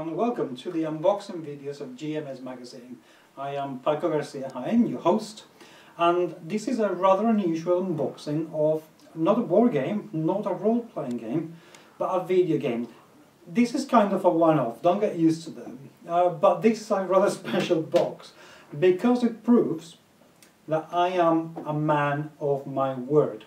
and welcome to the unboxing videos of GMS magazine. I am Paco Garcia, I am your host, and this is a rather unusual unboxing of not a board game, not a role-playing game, but a video game. This is kind of a one-off, don't get used to them, but this is a rather special box because it proves that I am a man of my word.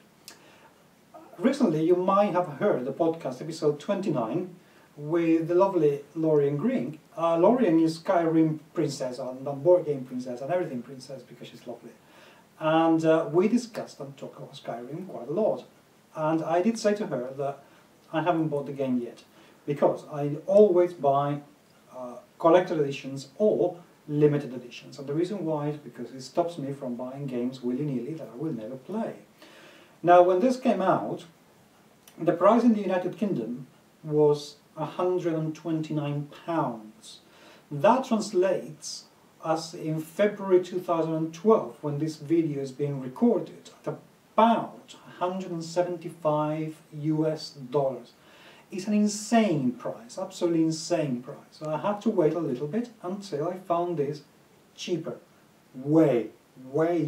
Recently you might have heard the podcast episode 29 with the lovely Lorien Green. Lorien is Skyrim princess and board game princess and everything princess because she's lovely. And we discussed and talked about Skyrim quite a lot. And I did say to her that I haven't bought the game yet because I always buy collector editions or limited editions. And the reason why is because it stops me from buying games willy-nilly that I will never play. Now, when this came out, the price in the United Kingdom was £129. That translates as in February 2012, when this video is being recorded, at about $175 US. It's an insane price, absolutely insane price. So I had to wait a little bit until I found this cheaper, way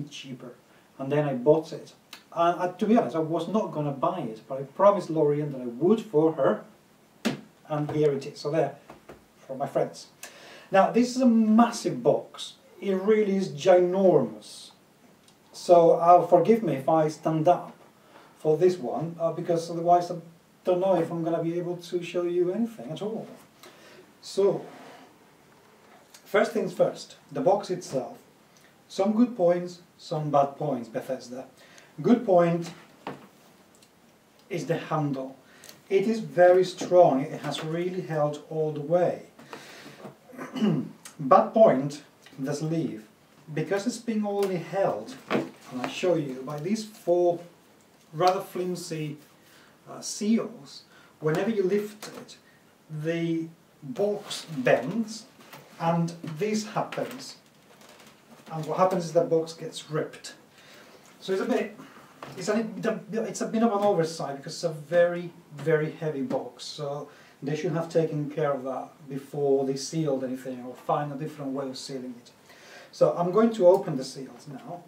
cheaper, and then I bought it. And to be honest, I was not going to buy it, but I promised Lorien that I would for her, and here it is. So there, for my friends. Now, this is a massive box. It really is ginormous. So forgive me if I stand up for this one, because otherwise I don't know if I'm going to be able to show you anything at all. So, first things first, the box itself. Some good points, some bad points, Bethesda. Good point is the handle. It is very strong, it has really held all the way. Bad point, the sleeve. Because it's being only held, and I'll show you, by these four rather flimsy seals, whenever you lift it, the box bends, and this happens. And what happens is the box gets ripped. So it's a bit of an oversight because it's a very heavy box. So they should have taken care of that before they sealed anything or find a different way of sealing it. So I'm going to open the seals now.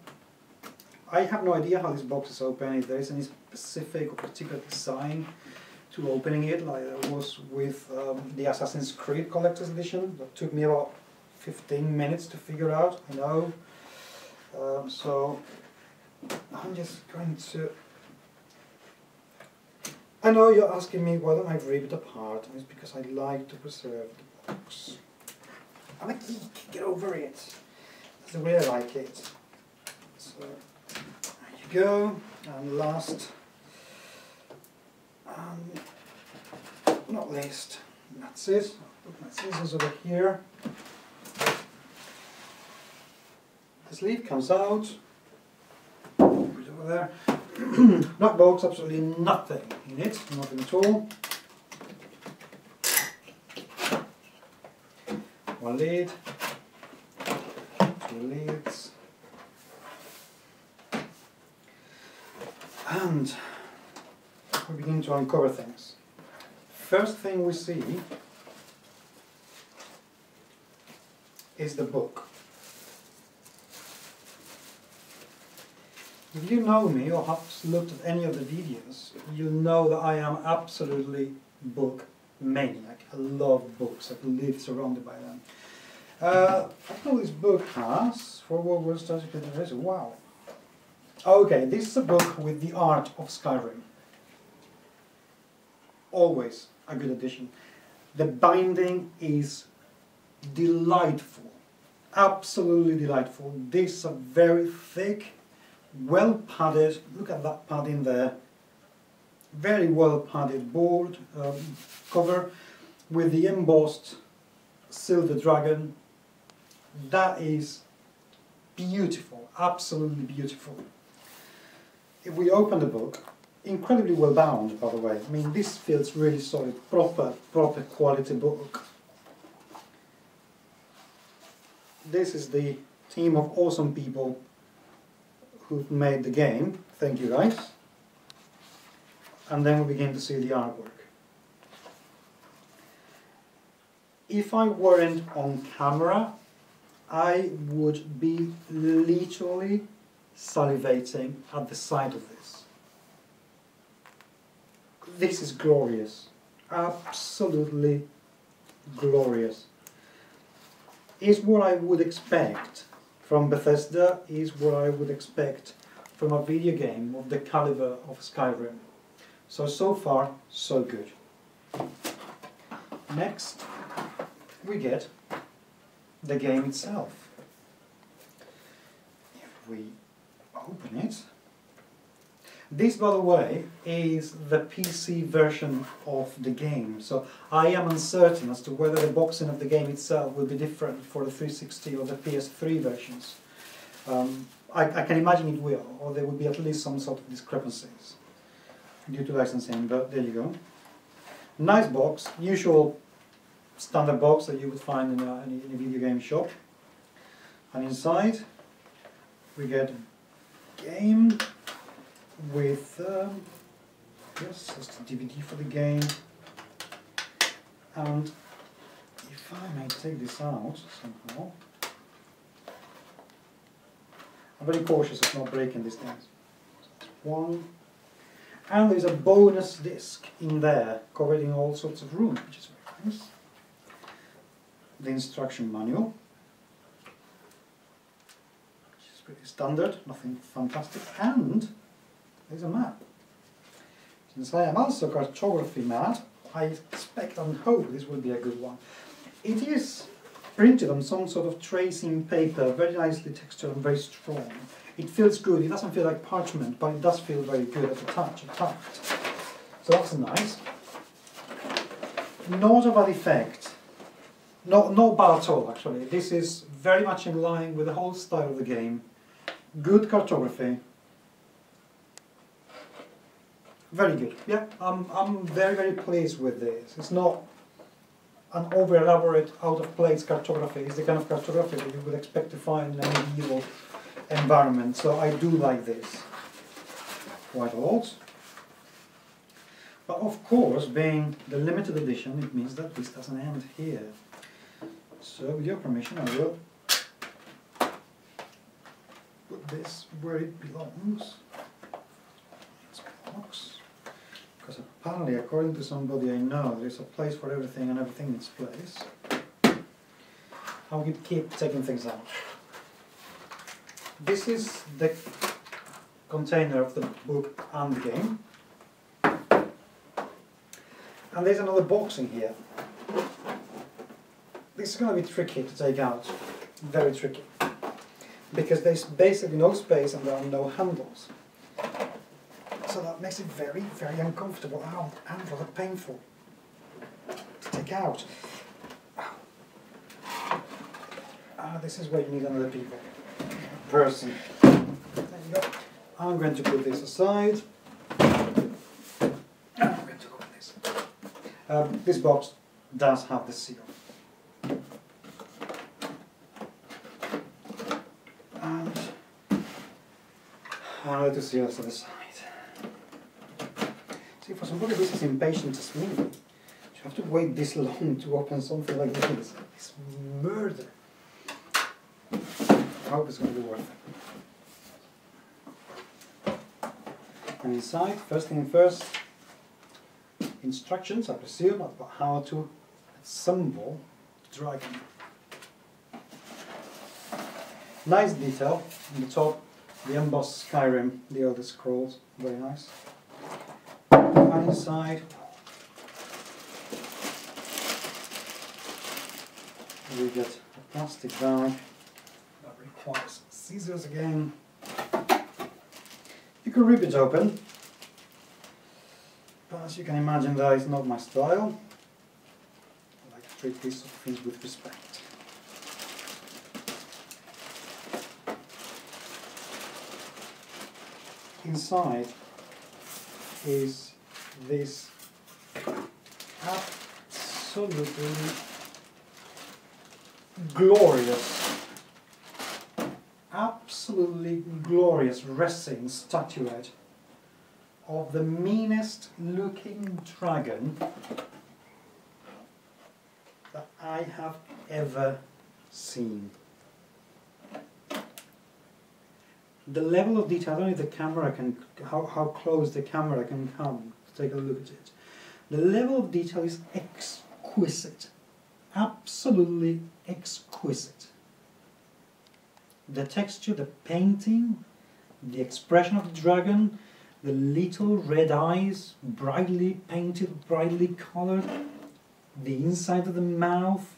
I have no idea how this box is open, if there is any specific or particular design to opening it, like there was with the Assassin's Creed Collectors Edition. That took me about 15 minutes to figure out, I know. So I'm just going to... I know you're asking me why don't I rip it apart, and it's because I like to preserve the box. I'm a geek, get over it. That's the way I like it. So, there you go, and last, and not least, that's it. I'll put my scissors over here. The sleeve comes out. Over there. Black box, absolutely nothing in it, nothing at all. One lid, two lids, and we begin to uncover things. First thing we see is the book. If you know me or have looked at any of the videos, you'll know that I am absolutely book maniac. I love books. I live surrounded by them. I know this book has for World War II. Wow. Okay, this is a book with the art of Skyrim. Always a good addition. The binding is delightful. Absolutely delightful. This is a very thick, well padded, look at that padding there, very well padded board cover with the embossed silver dragon. That is beautiful, absolutely beautiful. If we open the book, incredibly well bound, by the way. I mean, this feels really solid, proper quality book. This is the team of awesome people who've made the game. Thank you guys. And then we begin to see the artwork. if I weren't on camera, I would be literally salivating at the sight of this. This is glorious. Absolutely glorious. Is what I would expect from Bethesda, is what I would expect from a video game of the caliber of Skyrim. So far, so good. Next, we get the game itself. If we open it, this, by the way, is the PC version of the game, so I am uncertain as to whether the boxing of the game itself will be different for the 360 or the PS3 versions. I can imagine it will, or there will be at least some sort of discrepancies due to licensing, but there you go. Nice box, usual standard box that you would find in a video game shop. And inside we get a game with yes, just a DVD for the game. And if I may take this out somehow, I'm very cautious of not breaking these things. So that's one. And there's a bonus disc in there covering all sorts of room, which is very nice. The instruction manual, which is pretty standard, nothing fantastic, and there's a map. Since I am also cartography mad, I expect and hope this will be a good one. It is printed on some sort of tracing paper, very nicely textured and very strong. It feels good. It doesn't feel like parchment, but it does feel very good at the touch, at tact. So that's nice. Not a bad effect. Not bad at all, actually. This is very much in line with the whole style of the game. Good cartography. Very good. Yeah, I'm very, very pleased with this. It's not an over-elaborate, out-of-place cartography. It's the kind of cartography that you would expect to find in a medieval environment. So I do like this quite a lot. But of course, being the limited edition, it means that this doesn't end here. So with your permission, I will put this where it belongs. This box. Because apparently, according to somebody I know, there's a place for everything and everything in its place. I will keep taking things out. This is the container of the book and the game. And there's another box in here. This is going to be tricky to take out. Very tricky. Because there's basically no space and there are no handles. So that makes it very, very uncomfortable and rather painful to take out. This is where you need another person. There you go. I'm going to put this aside. I'm going to open this. This box does have the seal. And another seal to the side. See, for somebody who's as impatient as me, you have to wait this long to open something like this. It's murder. I hope it's going to be worth it. And inside, first thing first, instructions, I presume, about how to assemble the dragon. Nice detail on the top, the embossed Skyrim, the Elder Scrolls, very nice. And inside, we get a plastic bag that requires scissors again. You can rip it open, but as you can imagine, that is not my style. I like to treat these sort of things with respect. Inside is this absolutely glorious resin statuette of the meanest looking dragon that I have ever seen. The level of detail, only the camera can, how close the camera can come to take a look at it. The level of detail is exquisite, absolutely exquisite. The texture, the painting, the expression of the dragon, the little red eyes, brightly painted, brightly colored, the inside of the mouth,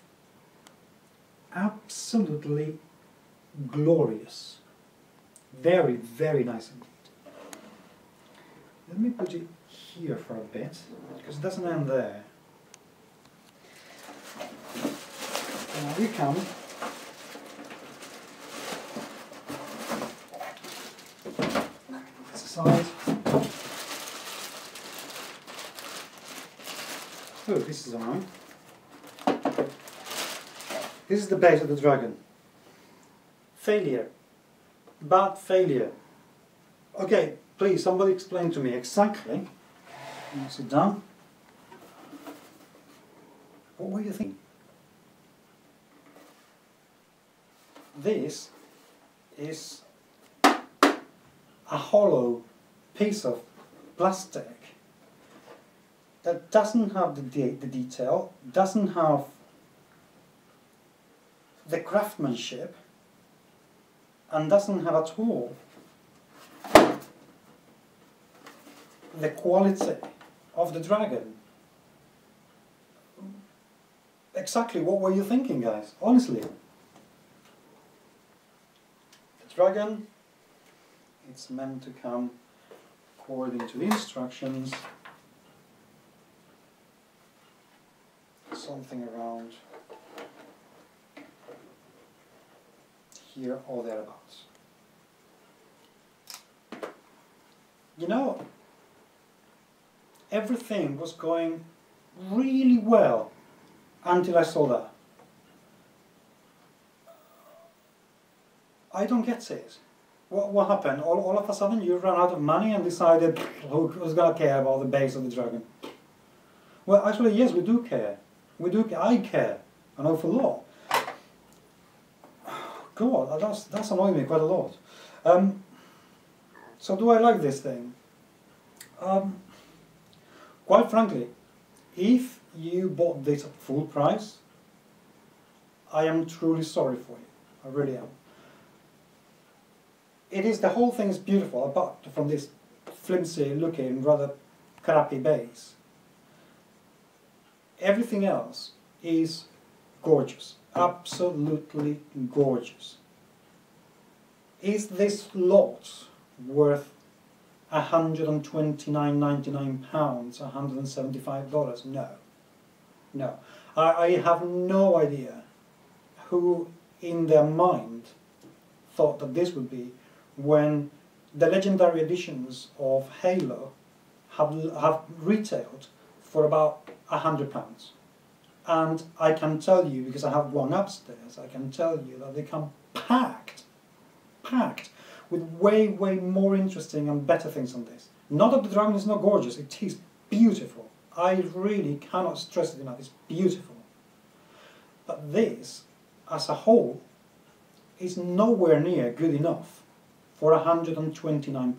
absolutely glorious. Very, very nice indeed. Let me put it here for a bit, because it doesn't end there. Now we come aside. Oh, this is annoying. This is the base of the dragon. Failure. Bad failure. Okay, please, somebody explain to me exactly. Sit down. What were you thinking? This is a hollow piece of plastic that doesn't have the detail, doesn't have the craftsmanship, and doesn't have at all the quality of the dragon. Exactly what were you thinking, guys? Honestly. The dragon, it's meant to come according to the instructions, something around here or thereabouts. You know, everything was going really well until I saw that. I don't get it. What happened? All of a sudden you ran out of money and decided who's going to care about the base of the dragon? Well, actually, yes, we do care. I care an awful lot. God, that's annoying me quite a lot. So do I like this thing? Quite frankly, if you bought this at full price, I am truly sorry for you. I really am. The whole thing is beautiful, apart from this flimsy looking, rather crappy base. Everything else is gorgeous. Absolutely gorgeous. Is this lot worth £129.99, $175? No. No. I have no idea who in their mind thought that this would be, when the legendary editions of Halo have retailed for about £100. And I can tell you, because I have one upstairs, I can tell you that they come packed with way, way more interesting and better things than this. Not that the dragon is not gorgeous, it is beautiful. I really cannot stress it enough, it's beautiful. But this, as a whole, is nowhere near good enough for £129.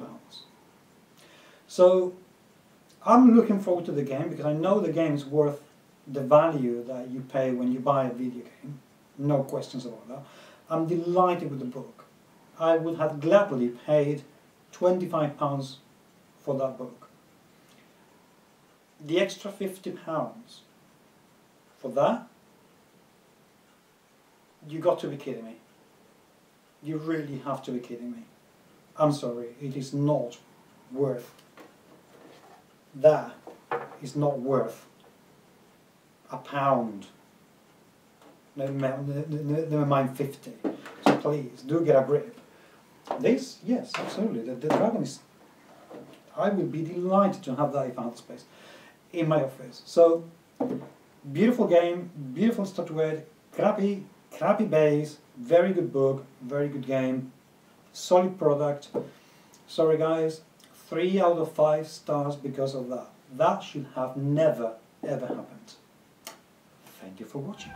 So I'm looking forward to the game, because I know the game is worth the value that you pay when you buy a video game. No questions about that. I'm delighted with the book. I would have gladly paid £25 for that book. The extra £50 for that? You got to be kidding me. You really have to be kidding me. I'm sorry, it is not worth. That is not worth £1. Never mind 50. So please, do get a grip. This, yes, absolutely. The dragon is... I would be delighted to have that if I had space in my office. So, beautiful game, beautiful statuette, crappy base, very good book, very good game, solid product. Sorry guys, 3 out of 5 stars because of that. That should have never, ever happened. Thank you for watching.